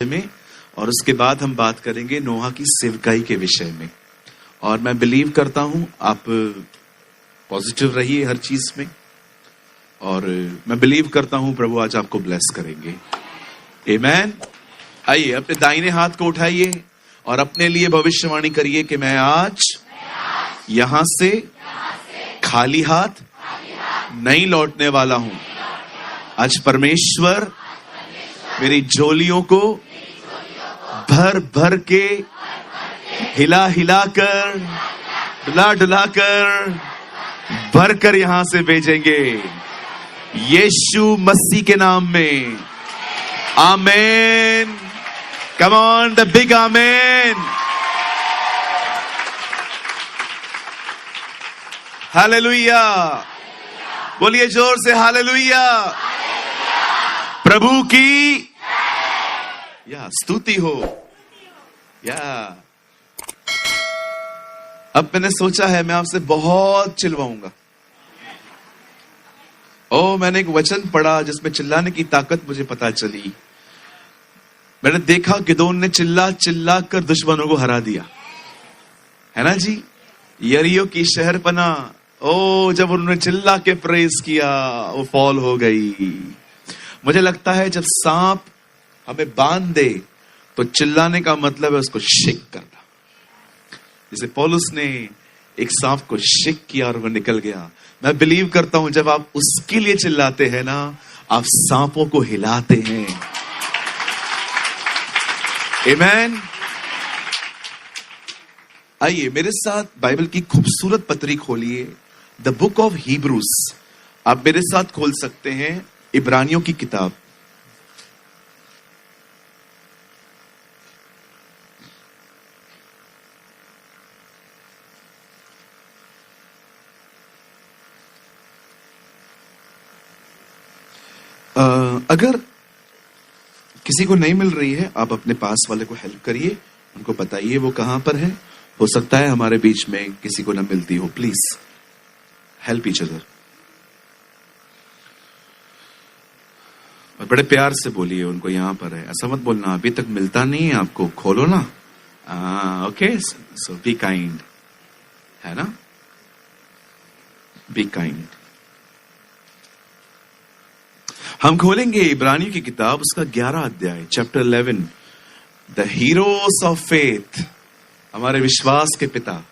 में, और उसके बाद हम बात करेंगे नोहा की सेवकाई के विषय में। और मैं बिलीव करता हूं आप पॉजिटिव रहिए हर चीज में, और मैं बिलीव करता हूं प्रभु आज आपको ब्लेस करेंगे। आमेन। आइए अपने दाहिने हाथ को उठाइए और अपने लिए भविष्यवाणी करिए कि मैं आज यहां से खाली हाथ नहीं लौटने वाला हूं। आज परमेश्वर मेरी झोलियों को भर भर के हिला हिला कर डुला डुला कर भर कर यहां से भेजेंगे, यीशु मसीह के नाम में। आमेन। Come on, the big amen. Hallelujah. बोलिए जोर से हालेलुया। प्रभु की या स्तुति हो। या अब मैंने सोचा है मैं आपसे बहुत चिल्लाऊंगा। मैंने एक वचन पढ़ा जिसमें चिल्लाने की ताकत मुझे पता चली। मैंने देखा गिदोन ने चिल्ला चिल्ला कर दुश्मनों को हरा दिया, है ना जी। यरीहो की शहरपना, जब उन्होंने चिल्ला के प्रेज किया वो फॉल हो गई। मुझे लगता है जब सांप हमें बांध दे तो चिल्लाने का मतलब है उसको शेक करना। जैसे पौलुस ने एक सांप को शेक किया और वो निकल गया। मैं बिलीव करता हूं जब आप उसके लिए चिल्लाते हैं ना, आप सांपों को हिलाते हैं। आमेन। आइए मेरे साथ बाइबल की खूबसूरत पत्री खोलिए, द बुक ऑफ हिब्रूज। आप मेरे साथ खोल सकते हैं इब्रानियों की किताब। अगर किसी को नहीं मिल रही है, आप अपने पास वाले को हेल्प करिए, उनको बताइए वो कहां पर है। हो सकता है हमारे बीच में किसी को न मिलती हो। Please help each other. और बड़े प्यार से बोलिए उनको यहां पर है। ऐसा मत बोलना अभी तक मिलता नहीं है आपको, खोलो ना। ओके, सो बी काइंड, है ना। Be kind. हम खोलेंगे इब्रानियों की किताब, उसका 11 अध्याय, chapter 11, the heroes of faith, हमारे विश्वास के पिता।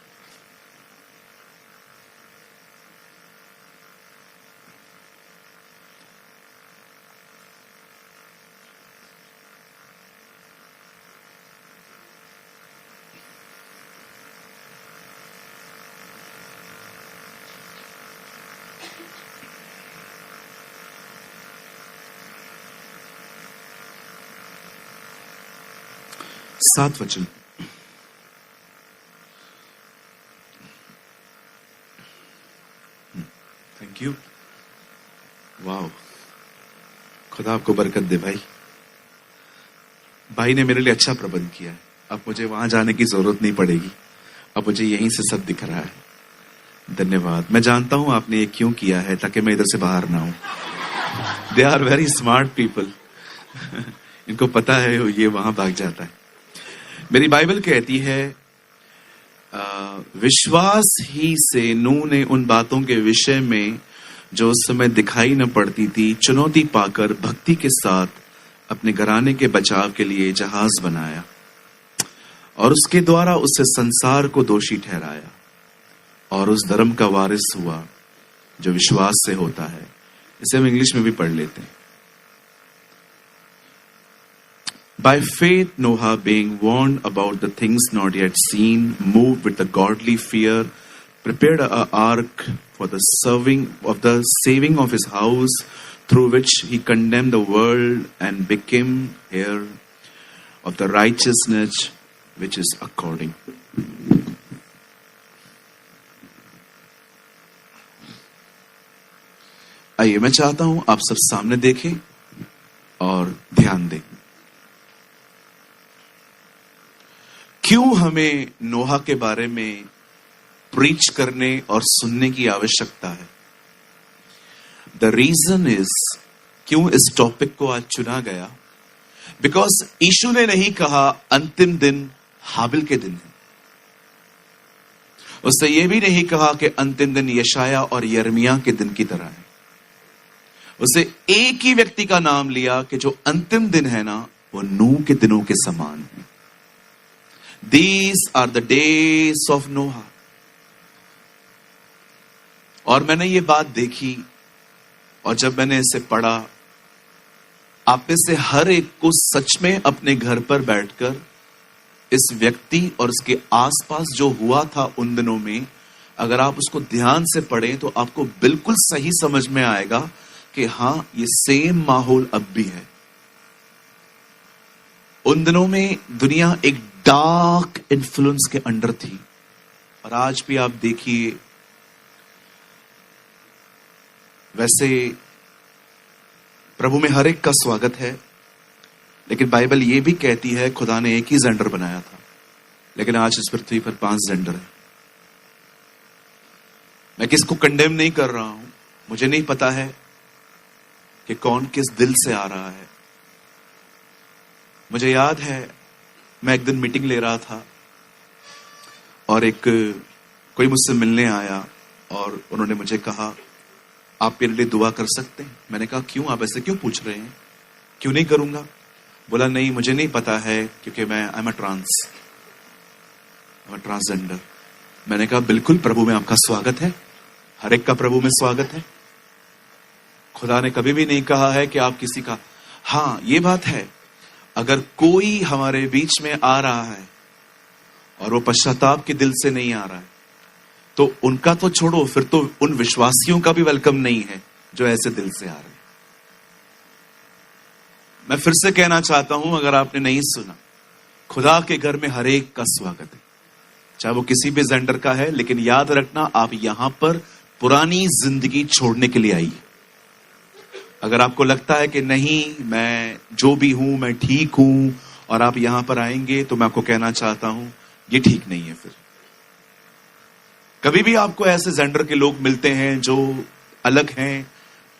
सात वचन। Thank you. वाह, खुदा आपको बरकत दे भाई। भाई ने मेरे लिए अच्छा प्रबंध किया है। अब मुझे वहां जाने की जरूरत नहीं पड़ेगी, अब मुझे यहीं से सब दिख रहा है। धन्यवाद। मैं जानता हूं आपने ये क्यों किया है, ताकि मैं इधर से बाहर ना हूं। They are very smart people. इनको पता है ये वहां भाग जाता है। मेरी बाइबल कहती है विश्वास ही से नूह ने उन बातों के विषय में जो उस समय दिखाई न पड़ती थी चुनौती पाकर भक्ति के साथ अपने घराने के बचाव के लिए जहाज बनाया, और उसके द्वारा उससे संसार को दोषी ठहराया और उस धर्म का वारिस हुआ जो विश्वास से होता है। इसे हम इंग्लिश में भी पढ़ लेते हैं। By faith, Noah, being warned about the things not yet seen, moved with a godly fear, prepared an ark for the saving of his house, through which he condemned the world and became heir of the righteousness which is according. आइए मैं चाहता हूं आप सब सामने देखें और ध्यान दें। क्यों हमें नोहा के बारे में प्रीच करने और सुनने की आवश्यकता है? द रीजन इज, क्यों इस टॉपिक को आज चुना गया? बिकॉज यीशु ने नहीं कहा अंतिम दिन हाबिल के दिन है। उसने ये भी नहीं कहा कि अंतिम दिन यशाया और यर्मिया के दिन की तरह है। उसे एक ही व्यक्ति का नाम लिया कि जो अंतिम दिन है ना, वो नूह के दिनों के समान है। These are the days of Noah। और मैंने ये बात देखी, और जब मैंने इसे पढ़ा, आप में से हर एक को सच में अपने घर पर बैठकर इस व्यक्ति और उसके आसपास जो हुआ था उन दिनों में, अगर आप उसको ध्यान से पढ़ें तो आपको बिल्कुल सही समझ में आएगा कि हां, ये सेम माहौल अब भी है। उन दिनों में दुनिया एक डार्क इन्फ्लुएंस के अंडर थी, और आज भी आप देखिए। वैसे प्रभु में हर एक का स्वागत है, लेकिन बाइबल ये भी कहती है खुदा ने एक ही जेंडर बनाया था, लेकिन आज इस पृथ्वी पर 5 जेंडर है। मैं किसको कंडेम नहीं कर रहा हूं, मुझे नहीं पता है कि कौन किस दिल से आ रहा है। मुझे याद है, मैं एक दिन मीटिंग ले रहा था और कोई मुझसे मिलने आया और उन्होंने मुझे कहा, आप मेरे लिए दुआ कर सकते हैं? मैंने कहा क्यों, आप ऐसे क्यों पूछ रहे हैं? क्यों नहीं करूंगा? बोला नहीं, मुझे नहीं पता है, क्योंकि मैं आई एम अ ट्रांसजेंडर। मैंने कहा बिल्कुल, प्रभु में आपका स्वागत है, हर एक का प्रभु में स्वागत है। खुदा ने कभी भी नहीं कहा है कि आप किसी का। हाँ, ये बात है, अगर कोई हमारे बीच में आ रहा है और वो पश्चाताप के दिल से नहीं आ रहा है, तो उनका तो छोड़ो, फिर तो उन विश्वासियों का भी वेलकम नहीं है जो ऐसे दिल से आ रहे हैं। मैं फिर से कहना चाहता हूं, अगर आपने नहीं सुना, खुदा के घर में हर एक का स्वागत है, चाहे वो किसी भी जेंडर का है। लेकिन याद रखना, आप यहां पर पुरानी जिंदगी छोड़ने के लिए आई। अगर आपको लगता है कि नहीं, मैं जो भी हूं मैं ठीक हूं, और आप यहां पर आएंगे, तो मैं आपको कहना चाहता हूं ये ठीक नहीं है। फिर कभी भी आपको ऐसे जेंडर के लोग मिलते हैं जो अलग हैं,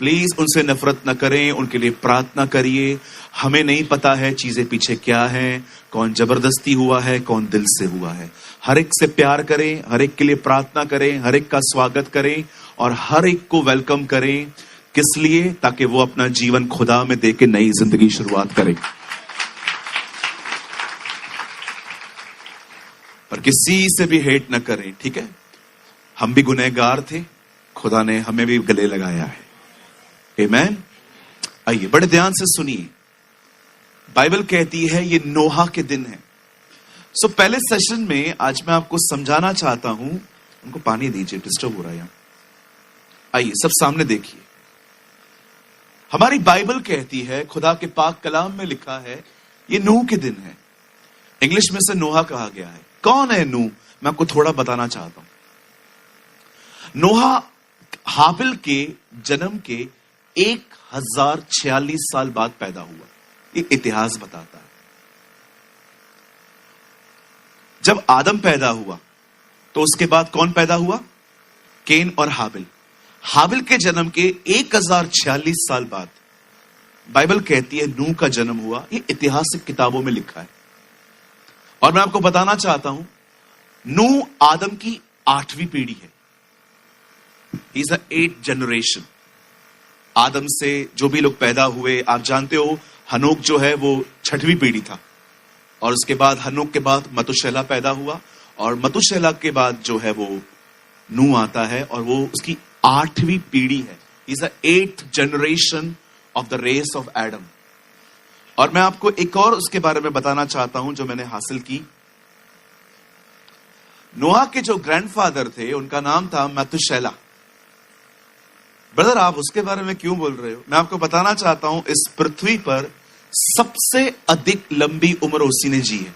प्लीज उनसे नफरत न करें, उनके लिए प्रार्थना करिए। हमें नहीं पता है चीजें पीछे क्या है, कौन जबरदस्ती हुआ है, कौन दिल से हुआ है। हर एक से प्यार करें, हर एक के लिए प्रार्थना करें, हर एक का स्वागत करें और हर एक को वेलकम करें। किस लिए? ताकि वो अपना जीवन खुदा में देके नई जिंदगी शुरुआत करे। पर किसी से भी हेट न करें, ठीक है? हम भी गुनहगार थे, खुदा ने हमें भी गले लगाया है। आमीन। आइए बड़े ध्यान से सुनिए, बाइबल कहती है ये नोहा के दिन है। सो पहले सेशन में आज मैं आपको समझाना चाहता हूं। उनको पानी दीजिए, डिस्टर्ब हो रहा है यहां। आइए सब सामने देखिए, हमारी बाइबल कहती है, खुदा के पाक कलाम में लिखा है, ये नूह के दिन है। इंग्लिश में से नोहा कहा गया है। कौन है नूह? मैं आपको थोड़ा बताना चाहता हूं। नोहा हाबिल के जन्म के 1046 साल बाद पैदा हुआ, ये इतिहास बताता है। जब आदम पैदा हुआ तो उसके बाद कौन पैदा हुआ? केन और हाबिल। हाबिल के जन्म के 1046 साल बाद बाइबल कहती है नूह का जन्म हुआ। ये ऐतिहासिक किताबों में लिखा है। और मैं आपको बताना चाहता हूं, नूह आदम की 8वीं पीढ़ी है। Is 8th generation. आदम से जो भी लोग पैदा हुए, आप जानते हो हनोक जो है वो 6वीं पीढ़ी था, और उसके बाद हनोक के बाद मतुशेला पैदा हुआ, और मतुशेला के बाद जो है वो नूह आता है, और वो उसकी 8वीं पीढ़ी है। Is 8th generation of the race of Adam. और मैं आपको एक और उसके बारे में बताना चाहता हूं जो मैंने हासिल की। नोहा के जो ग्रैंडफादर थे उनका नाम था मतुशेला। ब्रदर, आप उसके बारे में क्यों बोल रहे हो? मैं आपको बताना चाहता हूं, इस पृथ्वी पर सबसे अधिक लंबी उम्र उसी ने जी है,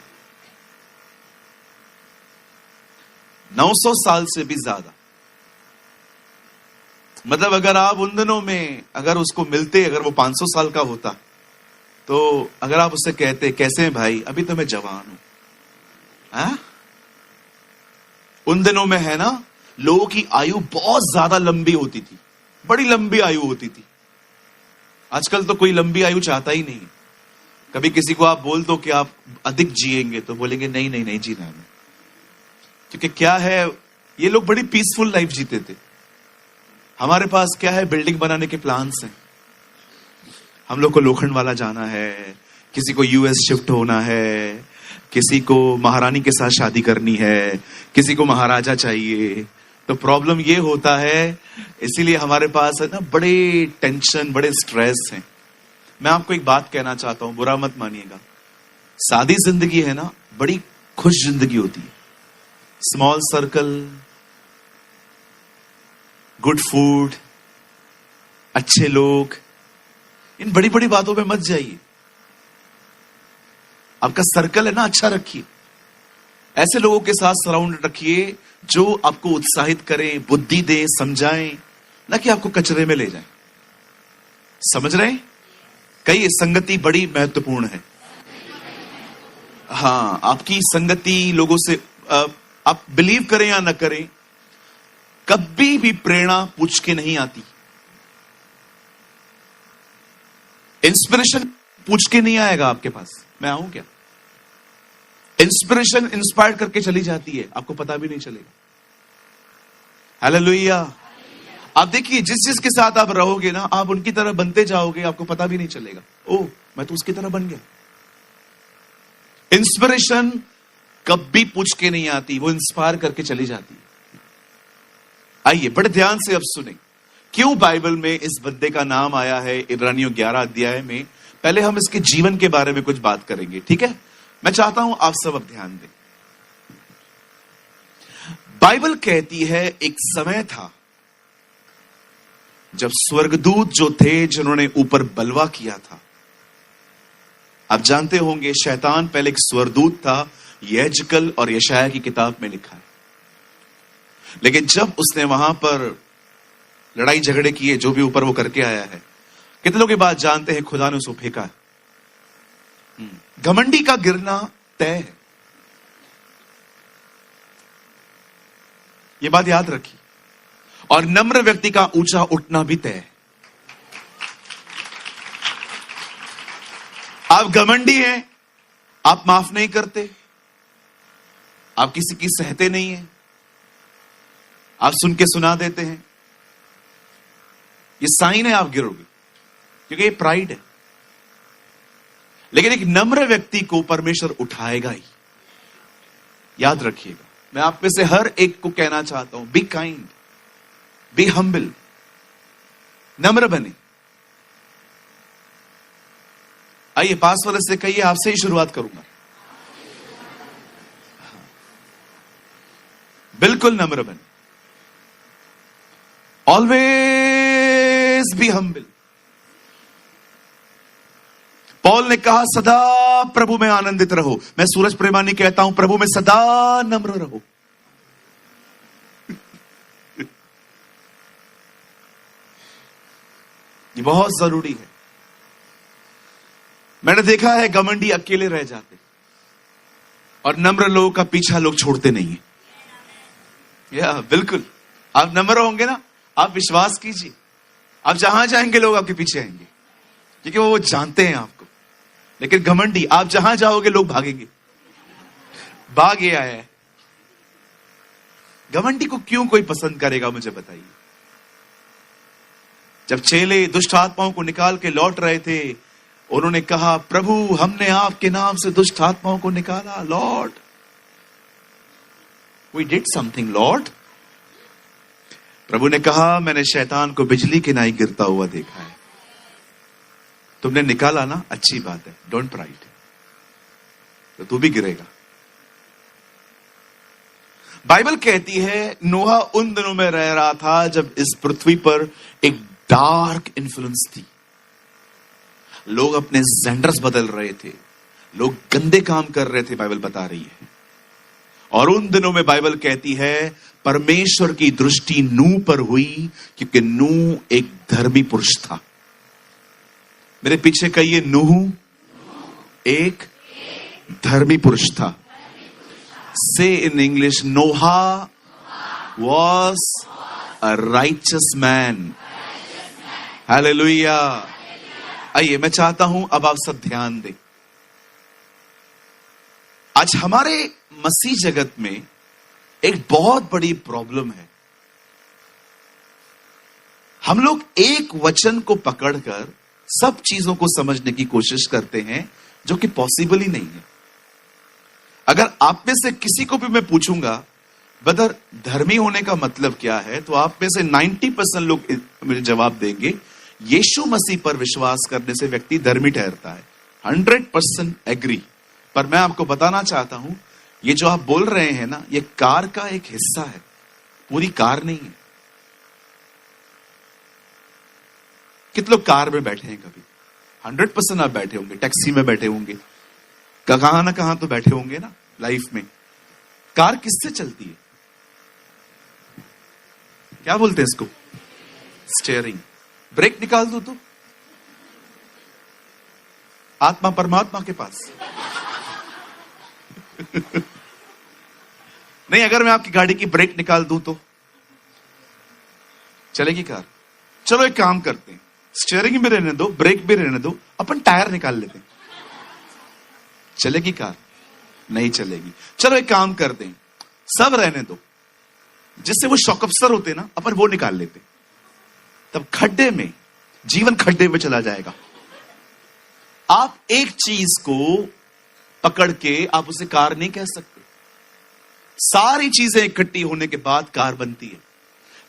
900 साल से भी ज्यादा। मतलब अगर आप उन दिनों में अगर उसको मिलते, अगर वो 500 साल का होता, तो अगर आप उससे कहते कैसे हैं भाई, अभी तो मैं जवान हूं। हाँ? उन दिनों में है ना, लोगों की आयु बहुत ज्यादा लंबी होती थी, बड़ी लंबी आयु होती थी। आजकल तो कोई लंबी आयु चाहता ही नहीं। कभी किसी को आप बोल दो कि आप अधिक जिएंगे तो बोलेंगे नहीं नहीं नहीं जीना है। क्योंकि क्या है, ये लोग बड़ी पीसफुल लाइफ जीते थे। हमारे पास क्या है, बिल्डिंग बनाने के प्लान्स हैं। हम लोग को लोखंड वाला जाना है, किसी को यूएस शिफ्ट होना है, किसी को महारानी के साथ शादी करनी है, किसी को महाराजा चाहिए। तो प्रॉब्लम ये होता है, इसीलिए हमारे पास है ना बड़े टेंशन, बड़े स्ट्रेस हैं। मैं आपको एक बात कहना चाहता हूं, बुरा मत मानिएगा। सादी जिंदगी है ना, बड़ी खुश जिंदगी होती है। स्मॉल सर्कल, गुड फूड, अच्छे लोग, इन बड़ी बड़ी बातों पे मत जाइए। आपका सर्कल है ना, अच्छा रखिए। ऐसे लोगों के साथ सराउंड रखिए जो आपको उत्साहित करें, बुद्धि दें, समझाएं, ना कि आपको कचरे में ले जाएं। समझ रहे हैं? कई संगति बड़ी महत्वपूर्ण है। हाँ, आपकी संगति लोगों से, आप बिलीव करें या ना करें, कभी भी प्रेरणा पूछ के नहीं आती। इंस्पिरेशन पूछ के नहीं आएगा आपके पास, मैं आऊं क्या। इंस्पिरेशन इंस्पायर करके चली जाती है, आपको पता भी नहीं चलेगा। हालेलुया। आप देखिए, जिस जिसके साथ आप रहोगे ना, आप उनकी तरह बनते जाओगे, आपको पता भी नहीं चलेगा। ओह, मैं तो उसकी तरह बन गया। इंस्पिरेशन कभी पूछ के नहीं आती, वो इंस्पायर करके चली जाती है। आइए बड़े ध्यान से अब सुने, क्यों बाइबल में इस बंदे का नाम आया है इब्रानियों 11 अध्याय में। पहले हम इसके जीवन के बारे में कुछ बात करेंगे, ठीक है। मैं चाहता हूं आप सब अब ध्यान दें। बाइबल कहती है एक समय था जब स्वर्गदूत जो थे, जिन्होंने ऊपर बलवा किया था। आप जानते होंगे शैतान पहले एक स्वर्गदूत था, यहेजकल और यशाया की किताब में लिखा है। लेकिन जब उसने वहां पर लड़ाई झगड़े किए, जो भी ऊपर वो करके आया है, कितने लोग ये बात जानते हैं, खुदा ने उसको फेंका। घमंडी का गिरना तय है, ये बात याद रखिए। और नम्र व्यक्ति का ऊंचा उठना भी तय है। आप घमंडी हैं, आप माफ नहीं करते, आप किसी की सहते नहीं हैं, आप सुन के सुना देते हैं, ये साइन है आप गिरोगे, क्योंकि ये प्राइड है। लेकिन एक नम्र व्यक्ति को परमेश्वर उठाएगा ही, याद रखिएगा। मैं आप में से हर एक को कहना चाहता हूं, बी काइंड, बी हम्बल, नम्र बने। आइए पास वाले से कहिए, आपसे ही शुरुआत करूंगा। बिल्कुल नम्र बने, ऑलवेज बी हम्बल। पौल ने कहा सदा प्रभु में आनंदित रहो। मैं सूरज प्रेमानी कहता हूं, प्रभु में सदा नम्र रहो। ये बहुत जरूरी है। मैंने देखा है घमंडी अकेले रह जाते और नम्र लोगों का पीछा लोग छोड़ते नहीं है। या बिल्कुल, आप नम्र होंगे ना, आप विश्वास कीजिए, आप जहां जाएंगे लोग आपके पीछे आएंगे, क्योंकि वो जानते हैं आपको। लेकिन घमंडी, आप जहां जाओगे लोग भागेंगे। भाग ये आया है। घमंडी को क्यों कोई पसंद करेगा, मुझे बताइए। जब चेले दुष्ट आत्माओं को निकाल के लौट रहे थे, उन्होंने कहा, प्रभु हमने आपके नाम से दुष्ट आत्माओं को निकाला। Lord, we did something lord. प्रभु ने कहा, मैंने शैतान को बिजली की नाई गिरता हुआ देखा है। तुमने निकाला ना, अच्छी बात है, डोंट प्राइड, तो तू भी गिरेगा। बाइबल कहती है नोहा उन दिनों में रह रहा था जब इस पृथ्वी पर एक डार्क इन्फ्लुएंस थी। लोग अपने जेंडर्स बदल रहे थे, लोग गंदे काम कर रहे थे, बाइबल बता रही है। और उन दिनों में बाइबल कहती है परमेश्वर की दृष्टि नूह पर हुई, क्योंकि नूह एक धर्मी पुरुष था। मेरे पीछे कहिए, नूह एक धर्मी पुरुष था। Say in English, Noah was a righteous man. Hallelujah. आइए मैं चाहता हूं अब आप सब ध्यान दें। आज हमारे मसीह जगत में एक बहुत बड़ी प्रॉब्लम है। हम लोग एक वचन को पकड़कर सब चीजों को समझने की कोशिश करते हैं, जो कि पॉसिबल ही नहीं है। अगर आप में से किसी को भी मैं पूछूंगा ब्रदर धर्मी होने का मतलब क्या है, तो आप में से 90% लोग मुझे जवाब देंगे यीशु मसीह पर विश्वास करने से व्यक्ति धर्मी ठहरता है। 100% एग्री। पर मैं आपको बताना चाहता हूं, ये जो आप बोल रहे हैं ना, ये कार का एक हिस्सा है, पूरी कार नहीं है। कितने लोग कार में बैठे हैं कभी? 100% आप बैठे होंगे, टैक्सी में बैठे होंगे, कहां ना कहां तो बैठे होंगे ना लाइफ में। कार किससे चलती है? क्या बोलते हैं इसको? स्टीयरिंग। ब्रेक निकाल दो तो आत्मा परमात्मा के पास। नहीं, अगर मैं आपकी गाड़ी की ब्रेक निकाल दूं तो चलेगी कार? चलो एक काम करते हैं, स्टीयरिंग भी रहने दो, ब्रेक भी रहने दो, अपन टायर निकाल लेते हैं, चलेगी कार? नहीं चलेगी। चलो एक काम करते हैं, सब रहने दो, जिससे वो शॉक अब्सर होते ना, अपन वो निकाल लेते, तब खड्डे में, जीवन खड्डे में चला जाएगा। आप एक चीज को पकड़ के आप उसे कार नहीं कह सकते। सारी चीजें इकट्ठी होने के बाद कार बनती है।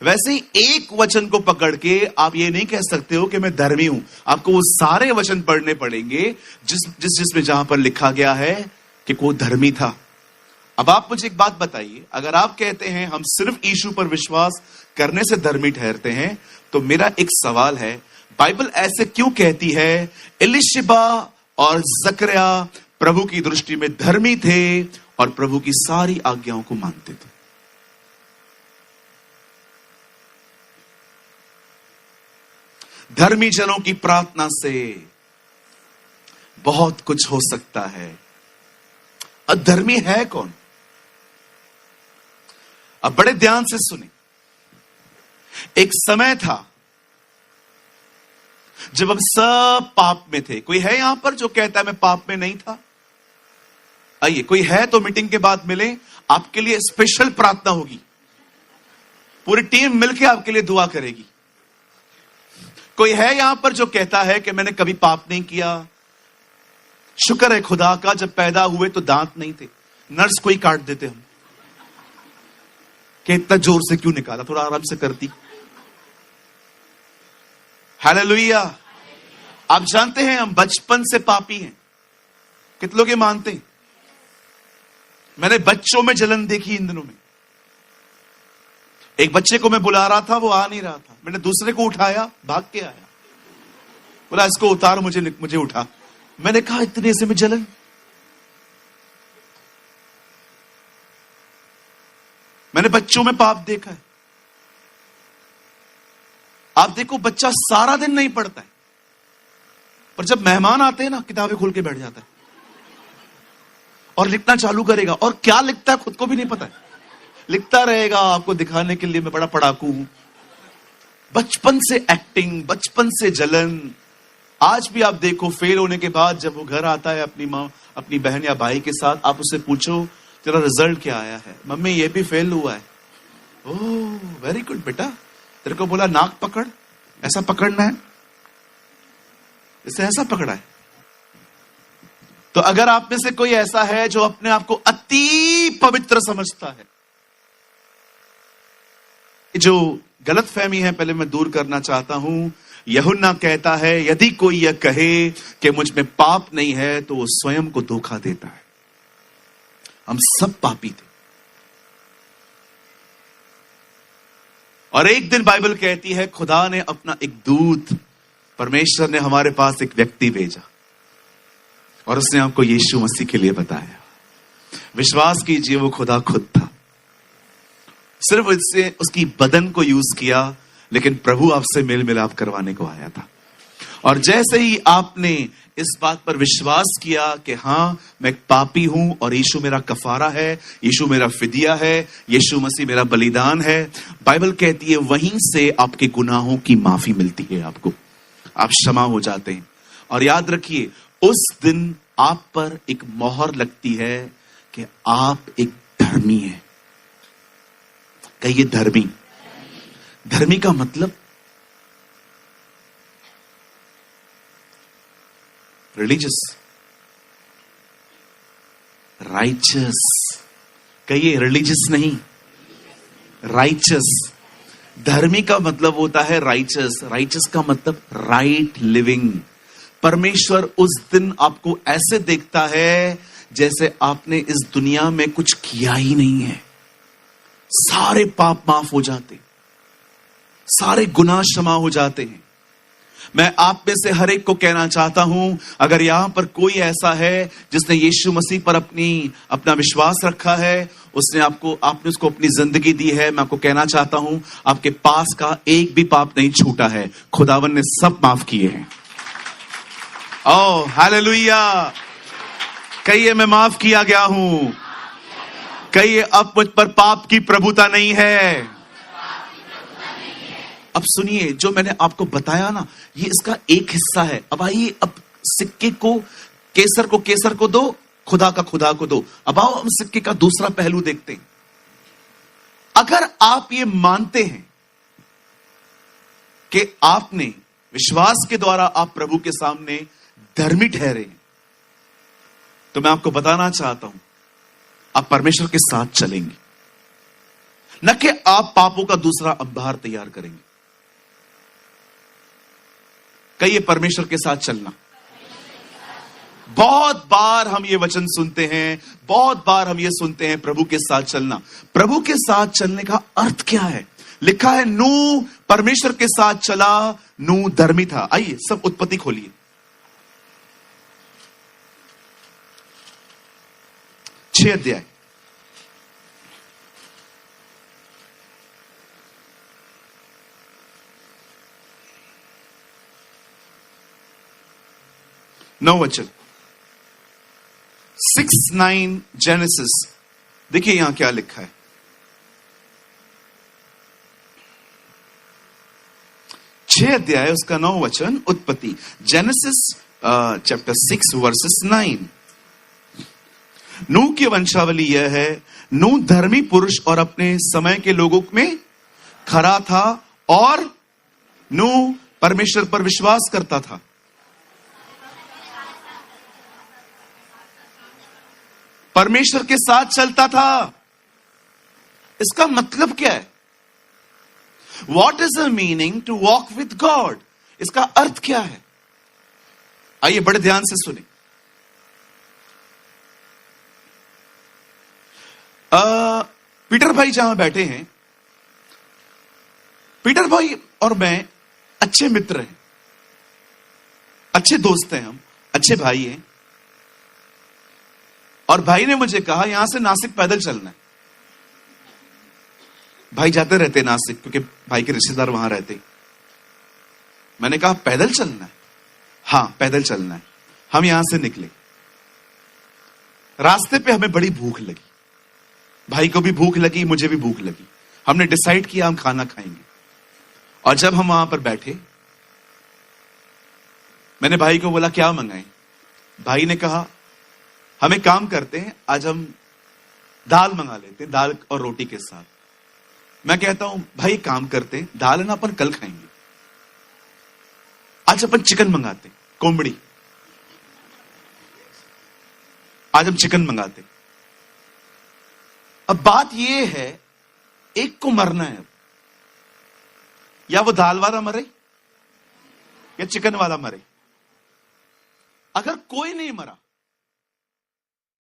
वैसे ही एक वचन को पकड़ के आप ये नहीं कह सकते हो कि मैं धर्मी हूं। आपको वो सारे वचन पढ़ने पड़ेंगे जिसमें जहां पर लिखा गया है कि कोई धर्मी था। अब आप मुझे एक बात बताइए, अगर आप कहते हैं हम सिर्फ यीशु पर विश्वास करने से धर्मी ठहरते हैं, तो मेरा एक सवाल है, बाइबल ऐसे क्यों कहती है एलिशबा और जकरिया प्रभु की दृष्टि में धर्मी थे और प्रभु की सारी आज्ञाओं को मानते थे? धर्मी जनों की प्रार्थना से बहुत कुछ हो सकता है। अधर्मी है कौन? अब बड़े ध्यान से सुने। एक समय था जब हम सब पाप में थे। कोई है यहां पर जो कहता है मैं पाप में नहीं था? आइए, कोई है तो मीटिंग के बाद मिले, आपके लिए स्पेशल प्रार्थना होगी, पूरी टीम मिलकर आपके लिए दुआ करेगी। कोई है यहां पर जो कहता है कि मैंने कभी पाप नहीं किया? शुक्र है खुदा का, जब पैदा हुए तो दांत नहीं थे, नर्स को ही काट देते हम, कि इतना जोर से क्यों निकाला, थोड़ा आराम से करती। हालेलुया। आप जानते हैं हम बचपन से पापी हैं। कितने लोग ये मानते हैं? मैंने बच्चों में जलन देखी इन दिनों में। एक बच्चे को मैं बुला रहा था, वो आ नहीं रहा था, मैंने दूसरे को उठाया, भाग के आया, बोला इसको उतार, मुझे उठा। मैंने कहा इतने से में जलन। मैंने बच्चों में पाप देखा है। आप देखो, बच्चा सारा दिन नहीं पढ़ता है, पर जब मेहमान आते हैं ना, किताबें खोल के बैठ जाता है और लिखना चालू करेगा, और क्या लिखता है खुद को भी नहीं पता है, लिखता रहेगा आपको दिखाने के लिए मैं बड़ा पढ़ाकू हूं। बचपन से एक्टिंग, बचपन से जलन। आज भी आप देखो, फेल होने के बाद जब वो घर आता है अपनी माँ, अपनी बहन या भाई के साथ, आप उससे पूछो तेरा रिजल्ट क्या आया है? मम्मी ये भी फेल हुआ है। ओह वेरी गुड बेटा, तेरे को बोला नाक पकड़, ऐसा पकड़ना है, इसे ऐसा पकड़ा है। तो अगर आप में से कोई ऐसा है जो अपने आप को अति पवित्र समझता है, जो गलतफहमी है पहले मैं दूर करना चाहता हूं। यूहन्ना कहता है यदि कोई यह कहे कि मुझ में पाप नहीं है तो वो स्वयं को धोखा देता है। हम सब पापी थे, और एक दिन बाइबल कहती है खुदा ने अपना एक दूत, परमेश्वर ने हमारे पास एक व्यक्ति भेजा और उसने आपको यीशु मसीह के लिए बताया। विश्वास कीजिए, वो खुदा खुद था। सिर्फ इससे उसकी बदन को यूज किया, लेकिन प्रभु आपसे मेल मिलाप करवाने को आया था। और जैसे ही आपने इस बात पर विश्वास किया कि हां मैं एक पापी हूं और यीशु मेरा कफारा है, यीशु मेरा फिदिया है, यीशु मसीह मेरा बलिदान है, बाइबल कहती है वहीं से आपके गुनाहों की माफी मिलती है, आपको आप क्षमा हो जाते हैं। और याद रखिए, उस दिन आप पर एक मोहर लगती है कि आप एक धर्मी हैं। कहिए धर्मी। धर्मी का मतलब रिलीजियस, राइचस। कहिए रिलीजियस नहीं, राइचस। धर्मी का मतलब होता है राइचस। राइचस का मतलब राइट लिविंग। परमेश्वर उस दिन आपको ऐसे देखता है जैसे आपने इस दुनिया में कुछ किया ही नहीं है। सारे पाप माफ हो जाते, सारे गुनाह क्षमा हो जाते हैं। मैं आप में से हर एक को कहना चाहता हूं, अगर यहां पर कोई ऐसा है जिसने यीशु मसीह पर अपना विश्वास रखा है, आपने उसको अपनी जिंदगी दी है, मैं आपको कहना चाहता हूं, आपके पास का एक भी पाप नहीं छूटा है। खुदावन ने सब माफ किए हैं। Oh hallelujah. कहिए मैं माफ किया गया हूं। कहिए अब मुझ पर पाप की प्रभुता नहीं है। अब सुनिए, जो मैंने आपको बताया ना, ये इसका एक हिस्सा है। अब आइए, अब सिक्के को, केसर को दो, खुदा को दो। अब आओ हम सिक्के का दूसरा पहलू देखते हैं। अगर आप ये मानते हैं कि आपने विश्वास के द्वारा आप प्रभु के सामने धर्मी ठहरे हैं, तो मैं आपको बताना चाहता हूं, आप परमेश्वर के साथ चलेंगे, न कि आप पापों का दूसरा अंबार तैयार करेंगे। कहिए परमेश्वर के साथ चलना। बहुत बार हम ये वचन सुनते हैं, बहुत बार हम ये सुनते हैं, प्रभु के साथ चलना। प्रभु के साथ चलने का अर्थ क्या है? लिखा है नूह परमेश्वर के साथ चला, नूह धर्मी था। आइए सब उत्पत्ति खोलिए। 6 अध्याय। नौ वचन 6:9 जेनेसिस। देखिए यहां क्या लिखा है। छह अध्याय उसका 9 वचन उत्पत्ति, जेनेसिस चैप्टर 6 वर्सेस 9। नूह की वंशावली यह है, नूह धर्मी पुरुष और अपने समय के लोगों में खरा था, और नूह परमेश्वर पर विश्वास करता था। परमेश्वर के साथ चलता था। इसका मतलब क्या है? What is the meaning to walk with God? इसका अर्थ क्या है? आइए बड़े ध्यान से सुने। पीटर भाई जहां बैठे हैं, पीटर भाई और मैं अच्छे मित्र हैं, अच्छे दोस्त हैं, हम अच्छे भाई हैं। और भाई ने मुझे कहा यहां से नासिक पैदल चलना है। भाई जाते रहते नासिक, क्योंकि भाई के रिश्तेदार वहां रहते। मैंने कहा पैदल चलना है? हां पैदल चलना है। हम यहां से निकले। रास्ते पे हमें बड़ी भूख लगी, भाई को भी भूख लगी, मुझे भी भूख लगी। हमने डिसाइड किया हम खाना खाएंगे। और जब हम वहां पर बैठे, मैंने भाई को बोला क्या मंगाएं? भाई ने कहा हम एक काम करते हैं, आज हम दाल मंगा लेते हैं, दाल और रोटी के साथ। मैं कहता हूं भाई काम करते हैं, दाल है ना अपन कल खाएंगे, आज अपन चिकन मंगाते हैं, कोंबड़ी। आज हम चिकन मंगाते। अब बात यह है, एक को मरना है। या वो दाल वाला मरे या चिकन वाला मरे। अगर कोई नहीं मरा